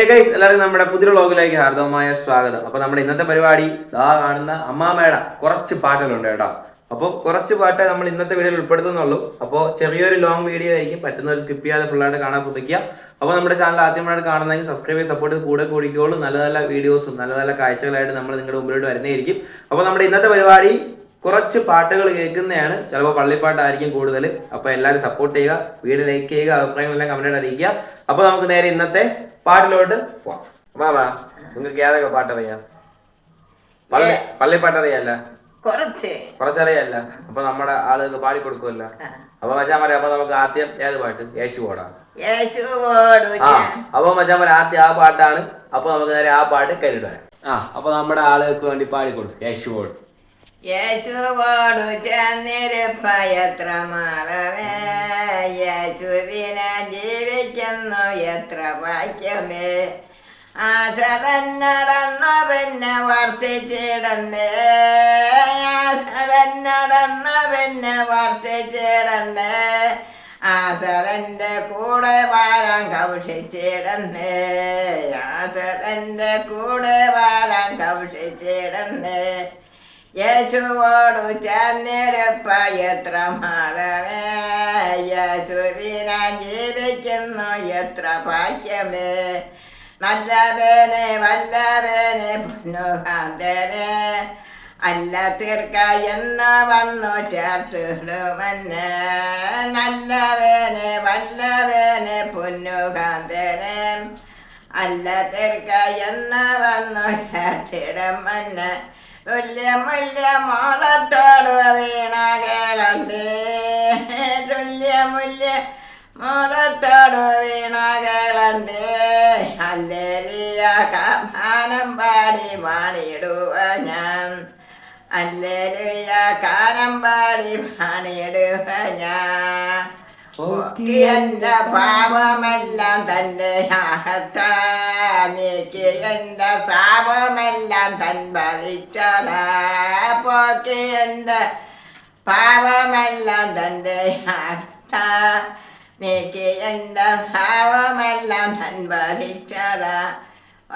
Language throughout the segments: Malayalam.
ഗൈസ് എല്ലാവർക്കും നമ്മുടെ പുതിയ വ്ളോഗിലേക്ക് ഹാർദവമായ സ്വാഗതം. അപ്പൊ നമ്മുടെ ഇന്നത്തെ പരിപാടി കാണുന്ന അമ്മാമ്മയുടെ കുറച്ച് പാട്ടുകളുണ്ട് കേട്ടോ. അപ്പോൾ കുറച്ച് പാട്ട് നമ്മൾ ഇന്നത്തെ വീഡിയോയിൽ ഉൾപ്പെടുത്തുന്നുള്ളൂ. അപ്പോൾ ചെറിയൊരു ലോങ് വീഡിയോ ആയിരിക്കും, പറ്റുന്നവർ സ്കിപ്പ് ചെയ്യാതെ ഫുള്ളായിട്ട് കാണാൻ ശ്രമിക്കുക. അപ്പോൾ നമ്മുടെ ചാനൽ ആദ്യമായിട്ട് കാണുന്നെങ്കിൽ സബ്സ്ക്രൈബ് ചെയ്ത് സപ്പോർട്ട് ചെയ്ത് കൂടെ കൂടിക്കോളൂ. നല്ല നല്ല വീഡിയോസും നല്ല നല്ല കാഴ്ചകളായിട്ട് നമ്മൾ നിങ്ങളുടെ മുമ്പിലോട്ട് വരുന്നതായിരിക്കും. അപ്പോൾ നമ്മുടെ ഇന്നത്തെ പരിപാടി കുറച്ച് പാട്ടുകൾ കേൾക്കുന്നതാണ്, ചിലപ്പോൾ പള്ളിപ്പാട്ടായിരിക്കും കൂടുതൽ. അപ്പോൾ എല്ലാവരും സപ്പോർട്ട് ചെയ്യുക, വീഡിയോ ലൈക്ക് ചെയ്യുക, അഭിപ്രായങ്ങളെല്ലാം കമൻറ്റായിട്ട് അറിയിക്കുക. അപ്പോൾ നമുക്ക് നേരെ ഇന്നത്തെ പാട്ടിലോട്ട് പോവാം. മാമാ, നിങ്ങൾക്ക് ഏതൊക്കെ പാട്ടറിയാം? പള്ളിപ്പാട്ടറിയാല്ല, കുറച്ചറിയാല്ല. അപ്പൊ നമ്മുടെ ആളുകൾ പാടിക്കൊടുക്കുമല്ലോ. അപ്പൊ മച്ചാൻ പറയാം, അപ്പൊ നമുക്ക് ആദ്യം ഏത് പാട്ട്? യേശുവോടാ. അപ്പൊ മച്ചാൻ പറയാം ആദ്യം ആ പാട്ടാണ്. അപ്പൊ നമുക്ക് നേരെ ആ പാട്ട് കരുതാൻ. അപ്പൊ നമ്മുടെ ആളുകൾക്ക് വേണ്ടി പാടിക്കൊടുക്കും. യേശുവോട് യേശുവോടു ചെന്നിരിപ്പയത്ര മാറവേ, യേശുവിനെ ജീവിക്കുന്നു എത്ര ഭാഗ്യമേ. ആശ തന്നടന്നു പിന്നെ വർത്തിച്ചിടന്നേ, ആശ തന്നടന്നു പിന്നെ വർത്തിച്ചിടന്നേ. ആശരന്റെ കൂടെ വാഴാൻ കൗഷിച്ചിടന്നേ, ആശരന്റെ കൂടെ വാഴാൻ കൗഷിച്ചിടന്നേ. യേശുവോടു ചേർന്നിരപ്പ എത്ര മാറവേ, യേശുവിനെ ജീവിക്കുന്നു എത്ര ഭാഗ്യമേ. നല്ലവേനെ വല്ലവേനെ പൊന്നുകാന്തനെ, അല്ല തീർക്ക എന്ന് വന്നു ചേർത്തിടുമെന്ന്. നല്ലവേനെ വല്ലവേനെ പൊന്നുകാന്തനെ, അല്ല തീർക്ക എന്ന് വന്നു ചേർത്തിടുമെന്ന്. തുല്യ മുല്യ മോളത്തോടു വീണ കേളന്തേ, തുല്യ മുല്യ മോളത്തോടു വീണ കേളന്തേ. ഹല്ലേലൂയ ഗാനം പാടി പാടിയിടുക ഞാൻ, ഹല്ലേലൂയ ഗാനം പാടി പാടിയിടുക ഞാൻ. എന്റെ പാപമെല്ലാം തന്റെ നീക്കി, എന്റെ സാപമെല്ലാം തൻ ഭരിച്ചതാ. പോക്കി എന്റെ പാപമെല്ലാം തന്റെ നീക്കി, എന്റെ സാപമെല്ലാം തൻ ഭരിച്ചതാ.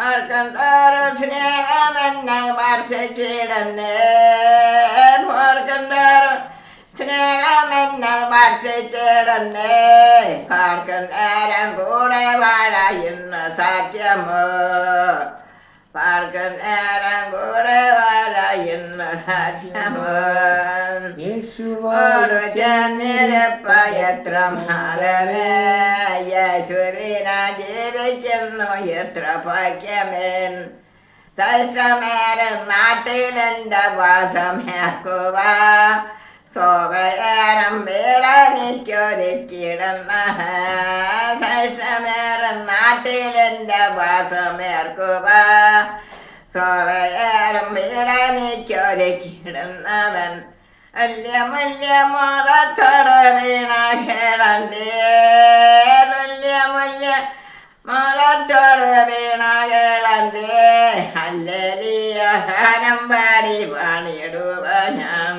ഓർക്കും തോറും സ്നേഹമെന്നെ വർഷിച്ചിടന്നേ, ഓർക്കും തോറും സ്നേഹമെന്നെ വർഷിച്ചിടന്നേ. പാർക്കും നേരം കൂടെ വാഴയുന്ന സാധ്യമോ, പാർക്കും നേരം കൂടെ വാഴയുന്ന സാധ്യമോ. യേശുവോടു ചേർന്നിരപ്പ എത്ര മാറവേ, യേശുവിനെ ജീവിക്കുന്നു എത്ര ഭാഗ്യമേ. സൽസമേരം നാട്ടിലെന്റെ വാസമേക്കുക, സോവയേരം വീടനിക്കൊരുക്കിടുന്ന. സൽസമേരം നാട്ടിലെന്റെ വാസമേർക്കുക, സോവയേരം വീടനിക്കൊരുക്കിടുന്നവൻ. വല്യ വല്യ മോളത്തോട് വീണ കേളന്തേ, വല്യ വല്യ മോളത്തോട് വീണ കേളന്തേ. ഹല്ലേലൂയ ഗാനം പാടി പാടിയിടുക ഞാൻ,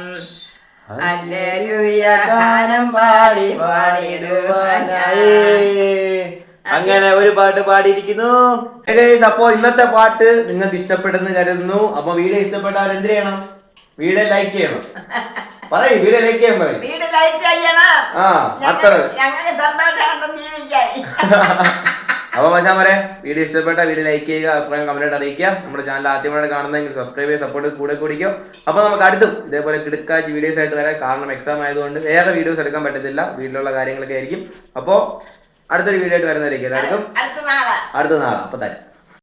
ഹല്ലേലൂയ ഗാനം പാടി പാടിയിടുക ഞാൻ. അങ്ങനെ ഒരു പാട്ട് പാടിയിരിക്കുന്നു. അപ്പോ ഇന്നത്തെ പാട്ട് നിങ്ങൾക്ക് ഇഷ്ടപ്പെട്ടെന്ന് കരുതുന്നു. അപ്പൊ വീഡിയോ ഇഷ്ടപ്പെട്ടാൽ എന്ത് ചെയ്യണം? വീഡിയോ ലൈക്ക് ചെയ്യണം. പറയ്, വീഡിയോ ലൈക്ക് ചെയ്യാൻ പറയും. വീഡിയോ ലൈക്ക് ചെയ്യണം. അത്ര ഞങ്ങൾക്ക് സന്തോഷം ജീവിക്കാൻ. അപ്പൊ മച്ചാൻ പറയാം, വീഡിയോ ഇഷ്ടപ്പെട്ട വീഡിയോ ലൈക്ക് ചെയ്യുക, അഭിപ്രായം കമന്റായിട്ട് അറിയിക്കുക. നമ്മുടെ ചാനൽ ആദ്യമായിട്ട് കാണുന്നതെങ്കിൽ സബ്സ്ക്രൈബ് ചെയ്ത് സപ്പോർട്ട് കൂടെ കൂടിക്കും. അപ്പൊ നമുക്ക് അടുത്തും ഇതേപോലെ കിടക്കാച്ച് വീഡിയോസ് ആയിട്ട് വരാം. കാരണം എക്സാം ആയതുകൊണ്ട് വേറെ വീഡിയോസ് എടുക്കാൻ പറ്റത്തില്ല, വീട്ടിലുള്ള കാര്യങ്ങളൊക്കെ ആയിരിക്കും. അപ്പോൾ അടുത്തൊരു വീഡിയോ ആയിട്ട് വരുന്നതായിരിക്കും എല്ലാവർക്കും അടുത്ത നാളെ. അപ്പൊ തരാം.